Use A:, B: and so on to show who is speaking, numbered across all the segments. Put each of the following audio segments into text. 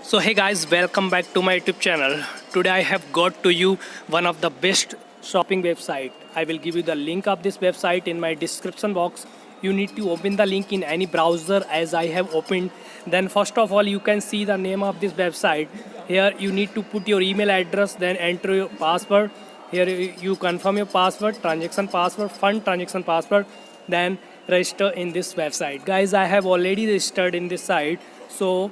A: So hey guys, welcome back to my YouTube channel. Today I have got to you one of the best shopping website. I will give you the link of this website in my description box. You need to open the link in any browser as I have opened. Then first of all you can see the name of this website. Here you need to put your email address, then enter your password. Here you confirm your password, transaction password, fund transaction password, then register in this website. Guys, I have already registered in this site. So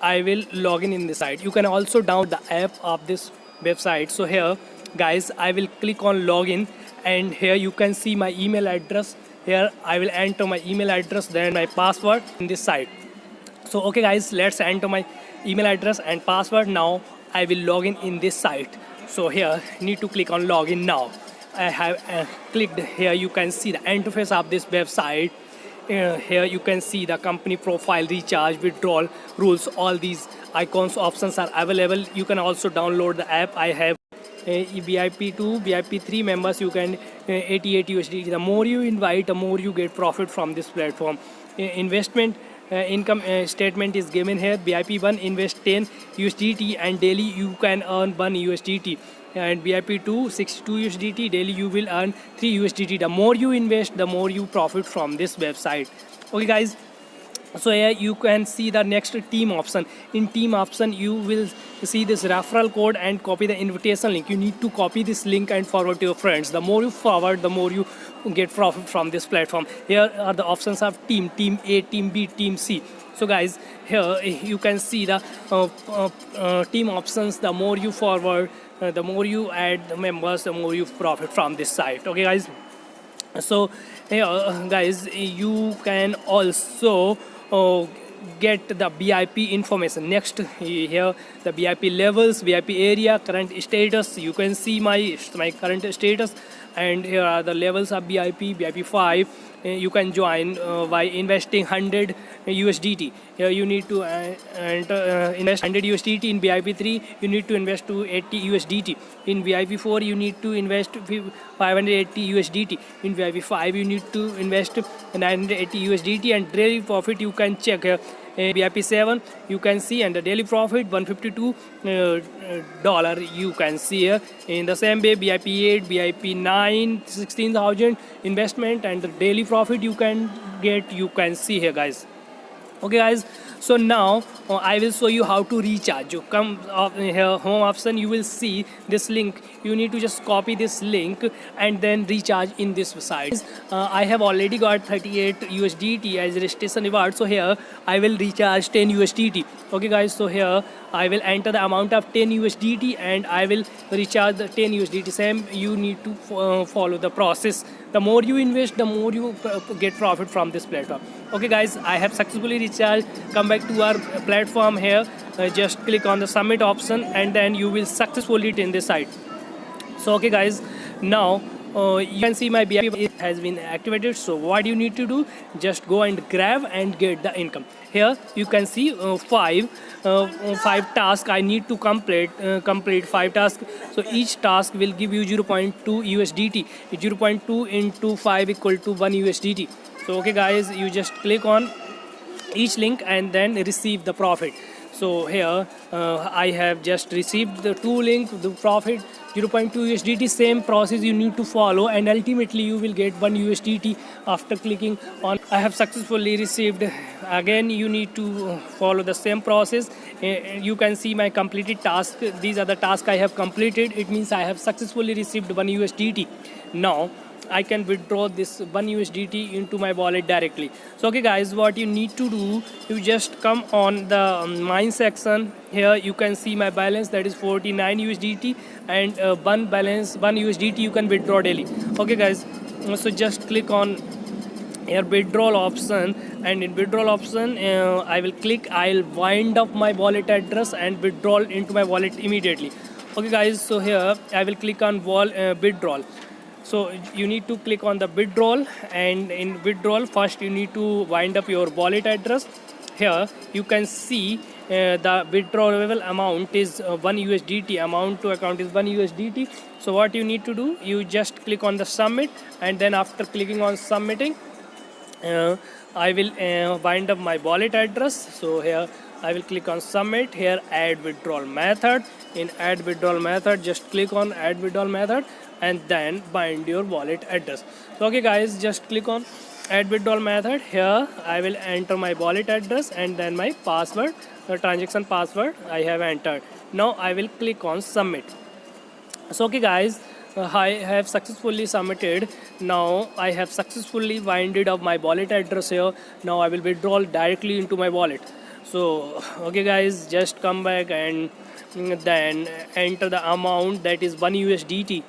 A: I will log in this site. You can also download the app of this website. So here guys, I will click on login, and here you can see my email address. Here I will enter my email address, then my password in this site. So okay guys, let's enter my email address and password. Now I will log in this site. So here need to click on login now. I have clicked. Here you can see the interface of this website. Here you can see the company profile, recharge, withdrawal rules. All these icons options are available. You can also download the app. I have VIP 2, VIP 3 members. You can 88 USD. The more you invite, the more you get profit from this platform. Investment income statement is given here. VIP 1 invest 10 USDT and daily you can earn 1 USDT. And VIP 2 62 USDT, daily you will earn 3 USDT. The more you invest, the more you profit from this website. Okay guys, so here you can see the next team option. In team option you will see this referral code and copy the invitation link. You need to copy this link and forward to your friends. The more you forward, the more you get profit from this platform. Here are the options of team A, team B, team C. So guys, here you can see the team options. The more you forward, the more you add the members, the more you profit from this site. Okay guys, so here guys, you can also get the VIP information. Next here the VIP levels, VIP area, current status. You can see my current status, and here are the levels of VIP 5. You can join by investing 100 USDT. Here you need to invest 100 USDT. In VIP 3 you need to invest to 80 USDT. In VIP 4 you need to invest 580 USDT. In VIP 5 you need to invest 980 USDT, and daily profit you can check here. VIP 7 you can see, and the daily profit $152 you can see here. In the same way VIP 8, VIP 9 16,000 investment, and the daily profit you can get, you can see here guys. Okay guys, so now I will show you how to recharge. You come up here home option, you will see this link. You need to just copy this link and then recharge in this site. I have already got 38 USDT as registration reward, so here I will recharge 10 USDT. Okay guys, so here I will enter the amount of 10 USDT and I will recharge the 10 USDT. Same you need to follow the process. The more you invest, the more you get profit from this platform. Okay guys, I have successfully recharged. Come back to our platform here. Just click on the submit option and then you will successfully in this site. So okay guys, now you can see my BIP has been activated. So what you need to do, just go and grab and get the income. Here you can see five tasks I need to complete 5 tasks. So each task will give you 0.2 USDT. 0.2 into 5 equal to 1 USDT. So okay guys, you just click on each link and then receive the profit. So here I have just received the 2 links, the profit 0.2 USDT. Same process you need to follow, and ultimately you will get 1 USDT after clicking on I have successfully received. Again you need to follow the same process. You can see my completed task. These are the tasks I have completed. It means I have successfully received 1 USDT. Now I can withdraw this 1 USDT into my wallet directly. So okay guys, what you need to do, you just come on the mine section. Here you can see my balance, that is 49 USDT, and 1 USDT you can withdraw daily. Okay guys, so just click on here withdrawal option, and in withdrawal option I will click, I'll wind up my wallet address and withdraw into my wallet immediately. Okay guys, so here I will click on withdrawal. So you need to click on the withdrawal, and in withdrawal first you need to wind up your wallet address. Here you can see the withdrawable amount is 1 USDT. Amount to account is 1 USDT. So what you need to do, you just click on the submit, and then after clicking on submitting I will wind up my wallet address. So here I will click on submit. Here add withdrawal method. In add withdrawal method, just click on add withdrawal method and then bind your wallet address. So okay guys, just click on add withdrawal method. Here I will enter my wallet address and then my password, the transaction password I have entered. Now I will click on submit. So okay guys, I have successfully submitted. Now I have successfully binded up my wallet address here. Now I will withdraw directly into my wallet. So okay guys, just come back and then enter the amount, that is 1 USDT.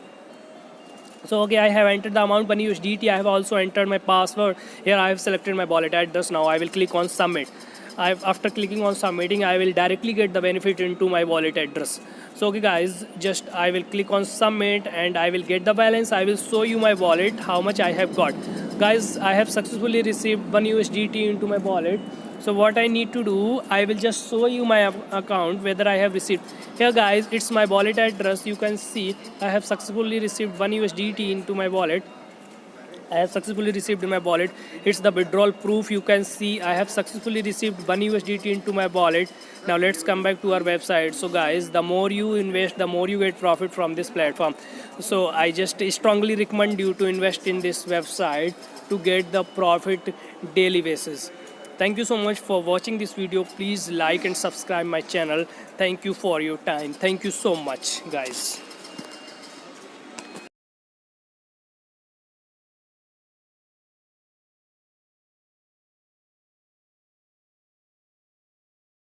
A: So okay, I have entered the amount 1 USDT. I have also entered my password. Here I have selected my wallet address. Now I will click on submit. After clicking on submitting, I will directly get the benefit into my wallet address. So okay guys, just I will click on submit and I will get the balance. I will show you my wallet, how much I have got. Guys, I have successfully received 1 USDT into my wallet. So what I need to do, I will just show you my account whether I have received. Here guys, it's my wallet address. You can see I have successfully received 1 USDT into my wallet. I have successfully received in my wallet. It's the withdrawal proof. You can see I have successfully received 1 USDT into my wallet. Now let's come back to our website. So guys, the more you invest, the more you get profit from this platform. So I just strongly recommend you to invest in this website to get the profit daily basis. Thank you so much for watching this video. Please like and subscribe my channel. Thank you for your time. Thank you so much guys.